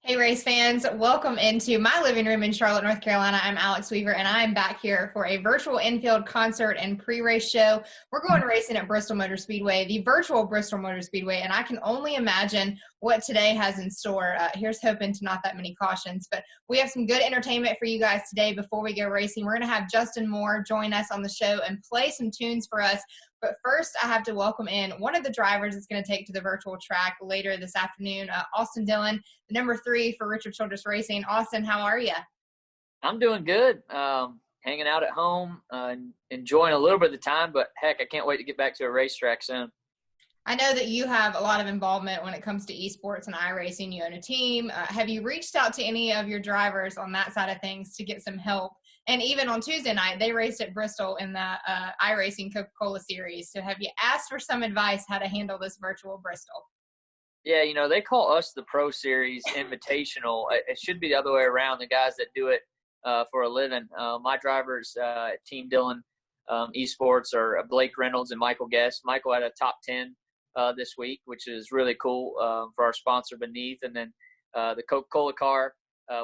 Hey, race fans, welcome into my living room in Charlotte, North Carolina. I'm Alex Weaver, and I'm back here for a virtual infield concert and pre-race show. We're going racing at Bristol Motor Speedway, the virtual Bristol Motor Speedway, and I can only imagine what today has in store. Here's hoping to not that many cautions, but we have some good entertainment for you guys today before we go racing. We're going to have Justin Moore join us on the show and play some tunes for us. But first, I have to welcome in one of the drivers that's going to take to the virtual track later this afternoon, Austin Dillon, the number 3 for Richard Childress Racing. Austin, how are you? I'm doing good. Hanging out at home, enjoying a little bit of the time, but heck, I can't wait to get back to a racetrack soon. I know that you have a lot of involvement when it comes to esports and iRacing. You own a team. Have you reached out to any of your drivers on that side of things to get some help? And even on Tuesday night, they raced at Bristol in the iRacing Coca-Cola Series. So have you asked for some advice how to handle this virtual Bristol? Yeah, they call us the Pro Series Invitational. It should be the other way around, the guys that do it for a living. My drivers at Team Dillon Esports are Blake Reynolds and Michael Guest. Michael had a top 10 this week, which is really cool for our sponsor Beneath. And then the Coca-Cola car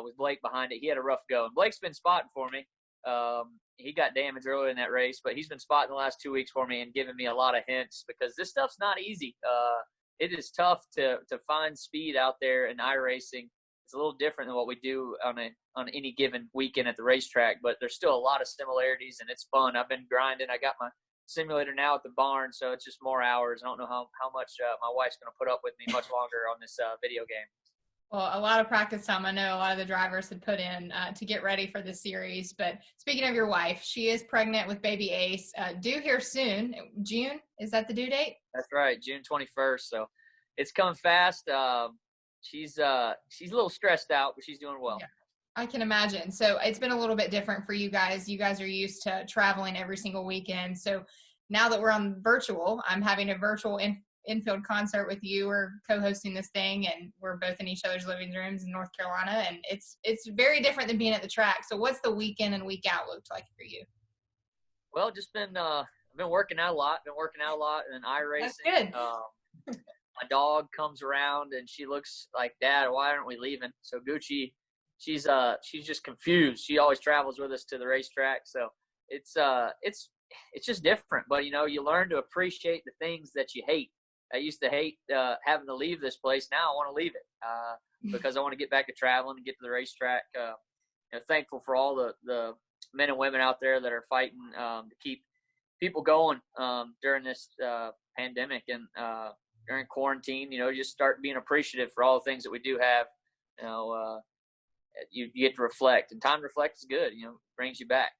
with Blake behind it. He had a rough go. And Blake's been spotting for me. He got damaged earlier in that race, but he's been spotting the last 2 weeks for me and giving me a lot of hints because this stuff's not easy. It is tough to find speed out there in iRacing. It's a little different than what we do on any given weekend at the racetrack, but there's still a lot of similarities, and it's fun. I've been grinding. I got my simulator now at the barn, so it's just more hours. I don't know how much my wife's going to put up with me much longer on this video game. Well, a lot of practice time I know a lot of the drivers had put in to get ready for the series. But speaking of your wife, she is pregnant with baby Ace, due here soon. June, is that the due date? That's right, June 21st. So it's coming fast. She's a little stressed out, but she's doing well. Yeah, I can imagine. So it's been a little bit different for you guys. You guys are used to traveling every single weekend. So now that we're on virtual, I'm having a virtual infield concert with you. We're co-hosting this thing, and we're both in each other's living rooms in North Carolina, and it's very different than being at the track. So what's the week in and week out looked like for you? Well, just been I've been working out a lot. In iRacing. That's good. My dog comes around and she looks like, Dad, why aren't we leaving? So Gucci, she's just confused. She always travels with us to the racetrack, so it's just different. But you learn to appreciate the things that you hate. I used to hate having to leave this place. Now I want to leave it because I want to get back to traveling and get to the racetrack. Thankful for all the men and women out there that are fighting to keep people going during this pandemic and during quarantine. Just start being appreciative for all the things that we do have. You get to reflect, and time to reflect is good. Brings you back.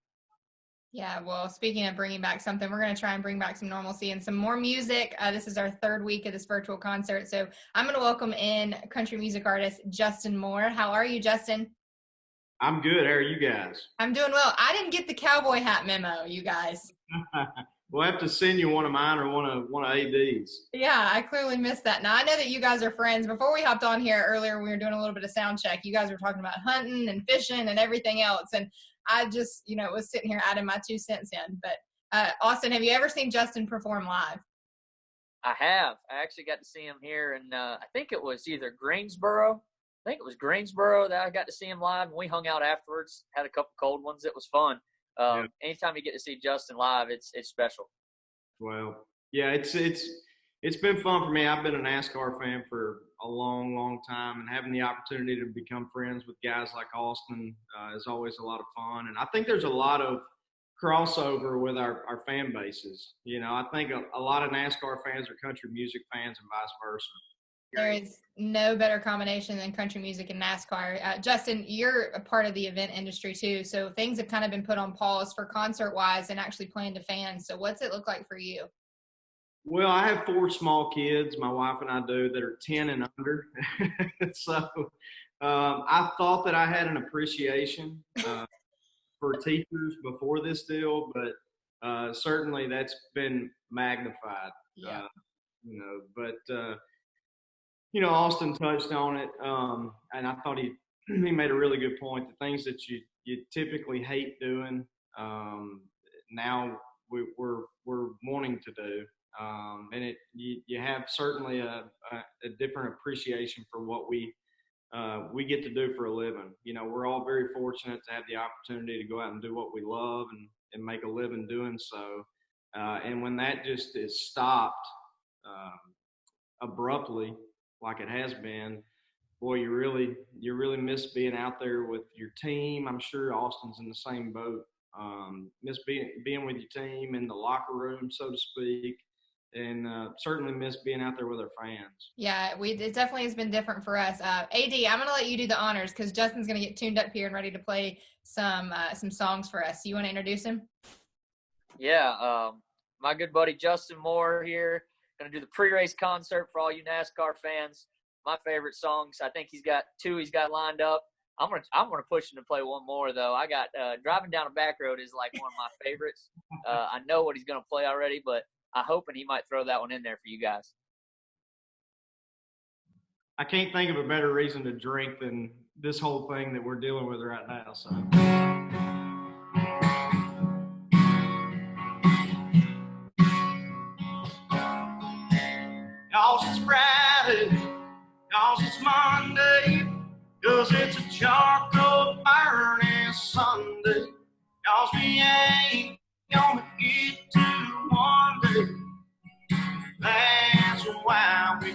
Yeah, well, speaking of bringing back something, we're going to try and bring back some normalcy and some more music. This is our third week of this virtual concert, so I'm going to welcome in country music artist Justin Moore. How are you, Justin? I'm good. How are you guys? I'm doing well. I didn't get the cowboy hat memo, you guys. We'll have to send you one of mine or one of AD's. Yeah, I clearly missed that. Now, I know that you guys are friends. Before we hopped on here earlier, we were doing a little bit of sound check. You guys were talking about hunting and fishing and everything else, and I just, was sitting here adding my 2 cents in. But, Austin, have you ever seen Justin perform live? I have. I actually got to see him here, and I think it was either Greensboro. I think it was Greensboro that I got to see him live, and we hung out afterwards, had a couple cold ones. It was fun. Yeah. Anytime you get to see Justin live, it's special. Well, yeah, it's been fun for me. I've been a NASCAR fan for a long, long time, and having the opportunity to become friends with guys like Austin is always a lot of fun. And I think there's a lot of crossover with our fan bases. I think a lot of NASCAR fans are country music fans and vice versa. There is no better combination than country music and NASCAR. Justin, you're a part of the event industry too, so things have kind of been put on pause for concert-wise and actually playing to fans. So what's it look like for you? Well, I have 4 small kids, my wife and I do, that are 10 and under. So I thought that I had an appreciation for teachers before this deal, but certainly that's been magnified. Yeah. Austin touched on it, and I thought he made a really good point. The things that you typically hate doing, now we're wanting to do. And you have certainly a different appreciation for what we we get to do for a living. You know, we're all very fortunate to have the opportunity to go out and do what we love and make a living doing so. And when that just is stopped abruptly, like it has been, boy, you really miss being out there with your team. I'm sure Austin's in the same boat. Miss being with your team in the locker room, so to speak, and certainly miss being out there with our fans. Yeah, it definitely has been different for us. AD, I'm going to let you do the honors because Justin's going to get tuned up here and ready to play some songs for us. You want to introduce him? Yeah, my good buddy Justin Moore here, going to do the pre-race concert for all you NASCAR fans. My favorite songs, I think he's got two he's got lined up. I'm gonna push him to play one more though. I got Driving Down a Back Road is like one of my favorites. I know what he's gonna play already, but I'm hoping he might throw that one in there for you guys. I can't think of a better reason to drink than this whole thing that we're dealing with right now. So. Cause it's Friday, cause it's Monday, cause it's a charcoal burning Sunday, cause we ain't gonna get to one day. That's why we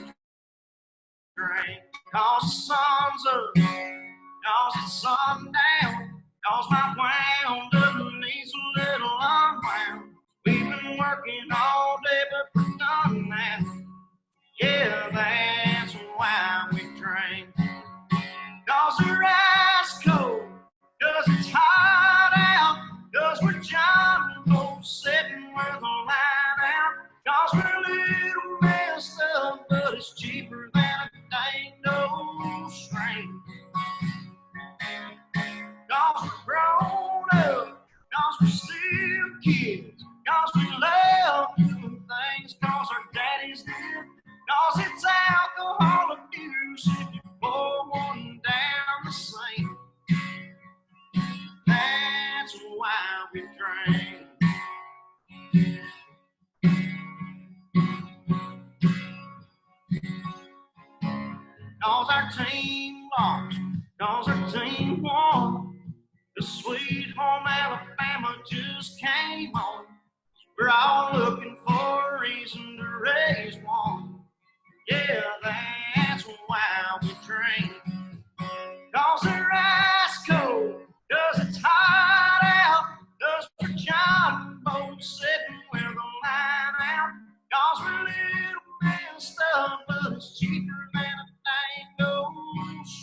drink. Cause the sun's up, cause it's sundown, cause my wound up needs a little unwound. We've been working all day, but we're done now. Yeah, that's why we drink. Cause we're ice cold, cause it's hot out, cause we're jumbo sitting with a line out, cause we're a little messed up, but it's cheaper than a tango string. Cause we're grown up, cause we're still kids, cause we love doing things, cause our daddies did. Cause it's alcohol abuse if you pour one down the sink. That's why we drink. Cause our team lost, cause our team won. The Sweet Home Alabama just came on. We're all looking for a reason to raise one. Yeah, that's why we drink. Cause they're ice cold, cause it's hot out, cause we're jumbo sitting with a line out, cause we're a little messed up, but it's cheaper than a tango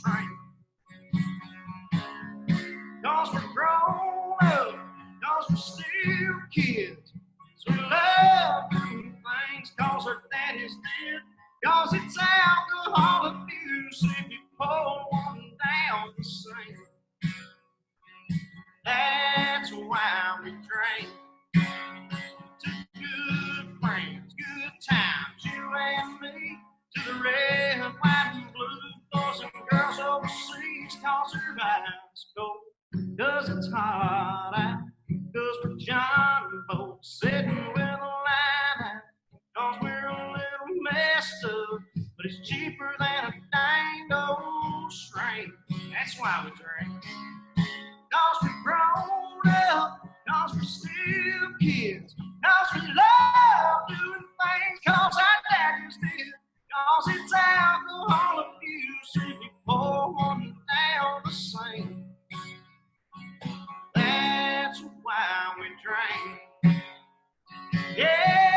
shrink. Cause we're grown up, cause we're still kids, so we love doing things cause our daddies did. Cause it's alcohol abuse if you pour one down the sink. That's why we drink. To good friends, good times, you and me. To the red, white, and blue boys and girls overseas. Cause they're ice cold, cause it's hot out, cause we're jumbo sitting with a line out. Cause we're a little messed up, but it's cheaper than a tango string. That's why we drink. Cause we're grown up, cause we're still kids, cause we love doing things cause our daddies did. Cause it's alcohol abuse if you pour one down the sink. That's why we drink. Yeah.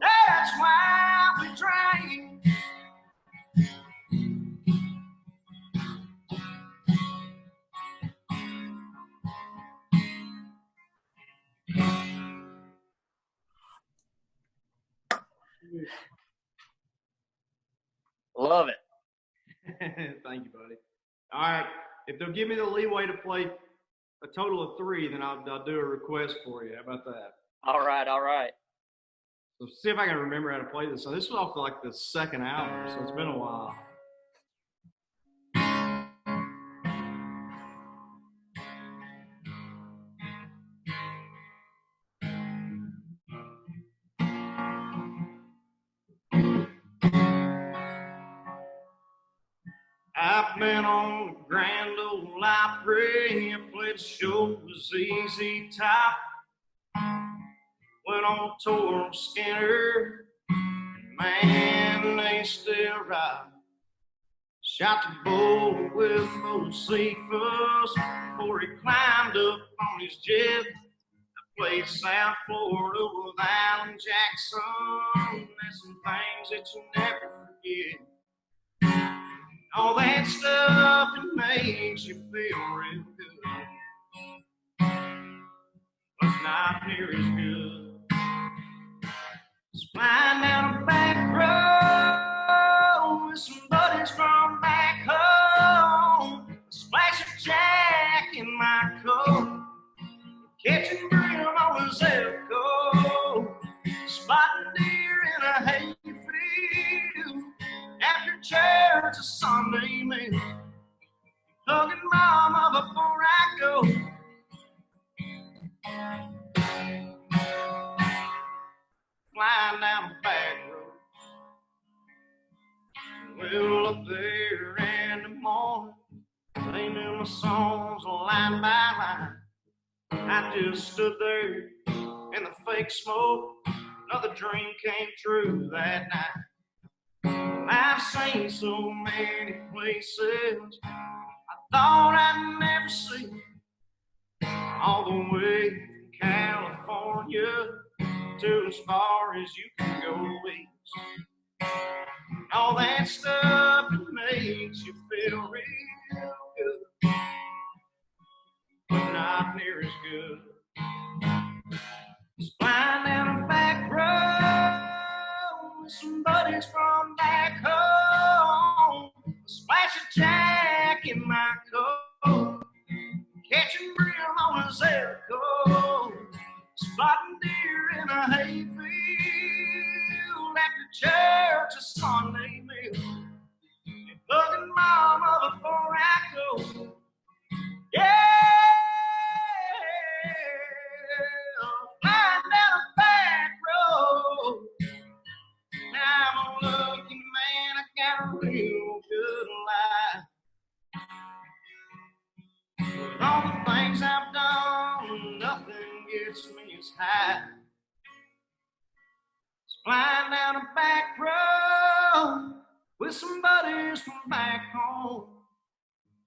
That's why we drink. Love it. Thank you, buddy. All right. If they'll give me the leeway to play a total of 3, then I'll do a request for you. How about that? All right. So see if I can remember how to play this. So this was off like the second album, so it's been a while. I've been on the Grand Ole Opry and played shows with ZZ Top. Went on tour with Skinner, man, they still rock. Shot the bull with old Cephas before he climbed up on his jet. I played South Florida with Alan Jackson. There's some things that you never forget. All that stuff, it makes you feel real good, but not near as good. Just flying down a back road with some buddies from back home. A splash of Jack in my coat, catching brim on his elbow, spotting deer in a hayfield after church a Sunday meal, hugging mama before I go. Flying down a back road, well, up there in the morning, they knew my songs line by line. I just stood there in the fake smoke, another dream came true that night. I've seen so many places I thought I'd never see, all the way from California to as far as you can go east. All that stuff, it makes you feel real good, but not near as good. Just flying down a back road with some buddies from back home. A splash of Jack in my coat, catching brim on his elbow, spotting deer in a hayfield after church a Sunday meal, and hugging mama before I go. Yeah, flying down a back road. I'm a lucky man, I got a real good life. With all the things I've done, nothing gets me as high. It's flying down a back road with some buddies from back home.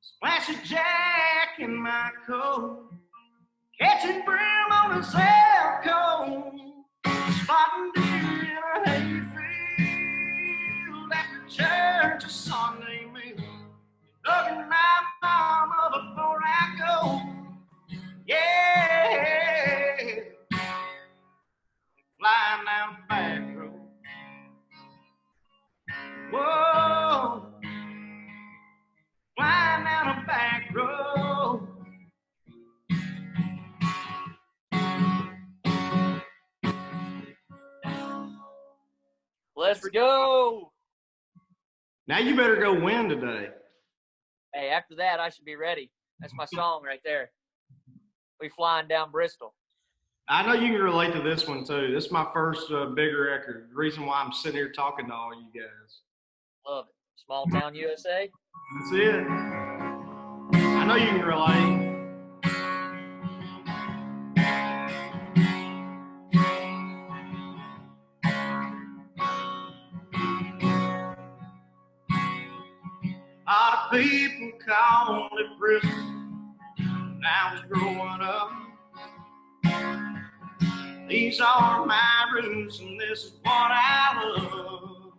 Splash of Jack in my coat, catching brim on his elbow, spotting deer in a hayfield after church a Sunday meal, hugging my mama before I go. Yeah, flying down the back road. Whoa, flying down a back road. Let's go. Now you better go win today. Hey, after that, I should be ready. That's my song right there. We flying down Bristol. I know you can relate to this one too. This is my first big record. The reason why I'm sitting here talking to all you guys. Love it. Small town USA. That's it. I know you can relate. A lot of people called it prison when I was growing up. These are my roots and this is what I love.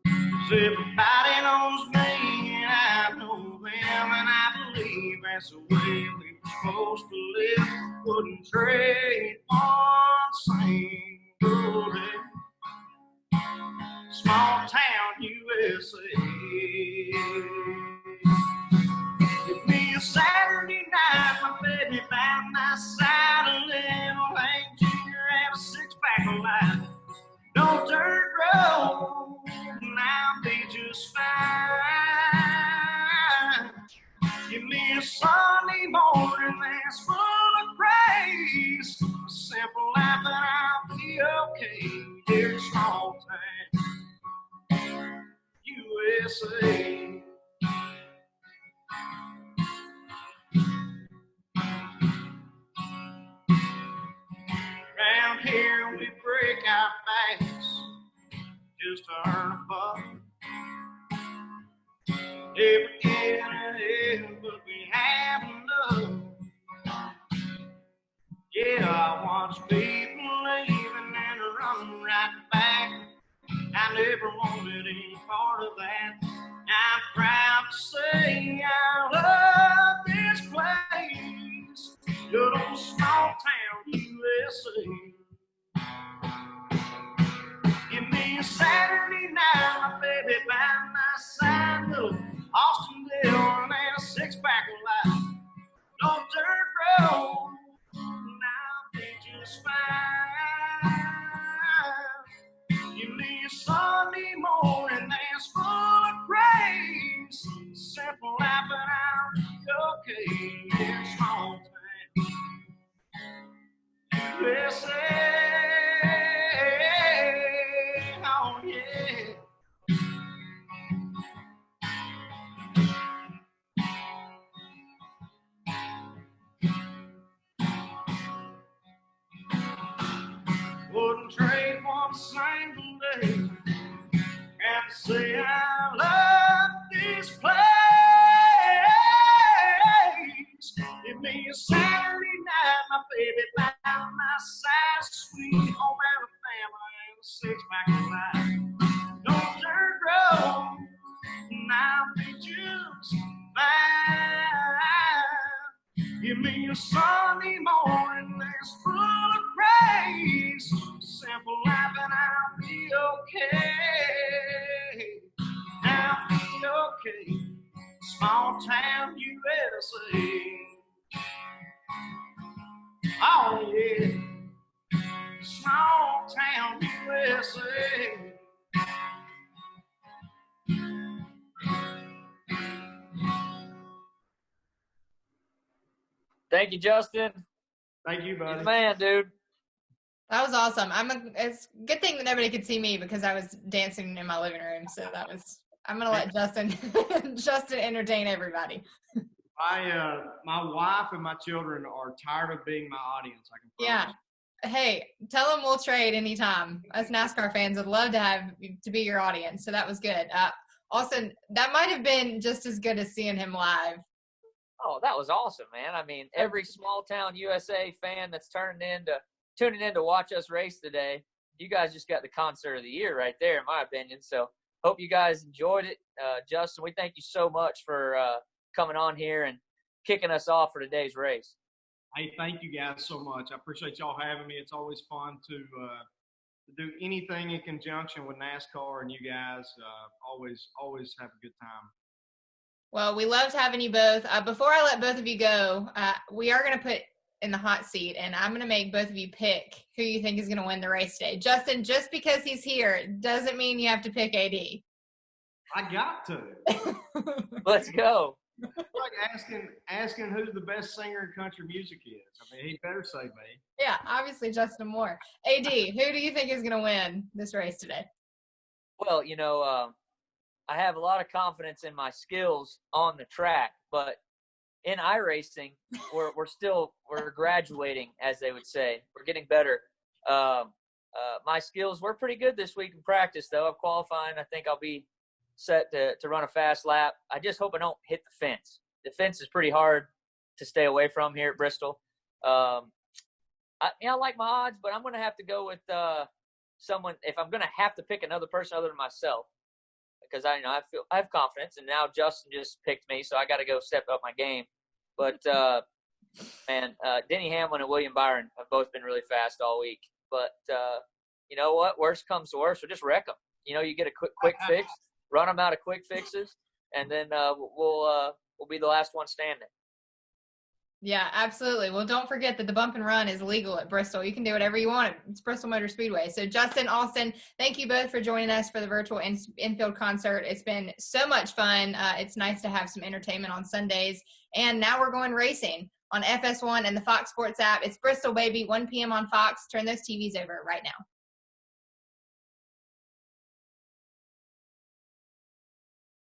'Cause everybody knows me and I know them, and I believe that's the way we were supposed to live. Wouldn't trade one single day. Small town USA. Give me a Saturday night, my baby by my side, a little Hank Jr. and a six-pack of light. No dirt road, and I'll be just fine. Give me a Sunday morning that's full of grace, a simple life and I'll be okay. Here in small town USA. USA. Round here we break our backs just to earn a buck. Never get ahead, but we have enough. Yeah, I watch people leaving and run right back. I never wanted any part of that. I'm proud to say I love this place, good old small town USA. Give me a Saturday night, my baby by my side, little Austin Dillon and a six-pack of life. No dirt road, and I'll be just fine. Give me a Sunday morning that's full of grace, simple life and I'll be okay. Yeah, small town USA. Oh yeah. Wouldn't trade one single day. Have to say I love this place. Give me a Saturday night, my baby by my side, sweet home Alabama and a six-pack of life. No dirt road, and I'll be just fine. Give me a Sunday morning that's full of grace, simple life and I'll be okay. I'll be okay. Small town USA. Oh yeah. Small town USA. Thank you, Justin. Thank you, buddy. You're the man, dude. That was awesome. It's a good thing that nobody could see me because I was dancing in my living room. So I'm going to let Justin entertain everybody. My wife and my children are tired of being my audience. I can promise. Yeah. Hey, tell them we'll trade anytime. Us NASCAR fans would love to have to be your audience. So that was good. Austin, that might have been just as good as seeing him live. Oh, that was awesome, man. I mean, every small town USA fan that's tuning in to watch us race today, you guys just got the concert of the year right there, in my opinion. So hope you guys enjoyed it. Justin, we thank you so much for coming on here and kicking us off for today's race. Hey, thank you guys so much. I appreciate y'all having me. It's always fun to do anything in conjunction with NASCAR, and you guys always have a good time. Well, we loved having you both. Before I let both of you go, we are going to put in the hot seat, and I'm going to make both of you pick who you think is going to win the race today. Justin, just because he's here doesn't mean you have to pick AD. I got to. Let's go. It's like asking who the best singer in country music is. I mean, he better say me. Yeah, obviously Justin Moore. AD, who do you think is going to win this race today? Well, I have a lot of confidence in my skills on the track, but in iRacing, we're graduating, as they would say. We're getting better. My skills were pretty good this week in practice, though. I'm qualifying. I think I'll be set to run a fast lap. I just hope I don't hit the fence. The fence is pretty hard to stay away from here at Bristol. I like my odds, but I'm going to have to go with someone. If I'm going to have to pick another person other than myself, because I have confidence, and now Justin just picked me, so I got to go step up my game. But Denny Hamlin and William Byron have both been really fast all week. But you know what? Worst comes to worst, we'll just wreck them. You get a quick fix, run them out of quick fixes, and then we'll be the last one standing. Yeah, absolutely. Well, don't forget that the bump and run is legal at Bristol. You can do whatever you want. It's Bristol Motor Speedway. So Justin, Austin, thank you both for joining us for the virtual infield concert. It's been so much fun. It's nice to have some entertainment on Sundays. And now we're going racing on FS1 and the Fox Sports app. It's Bristol, baby, 1 p.m. on Fox. Turn those TVs over right now.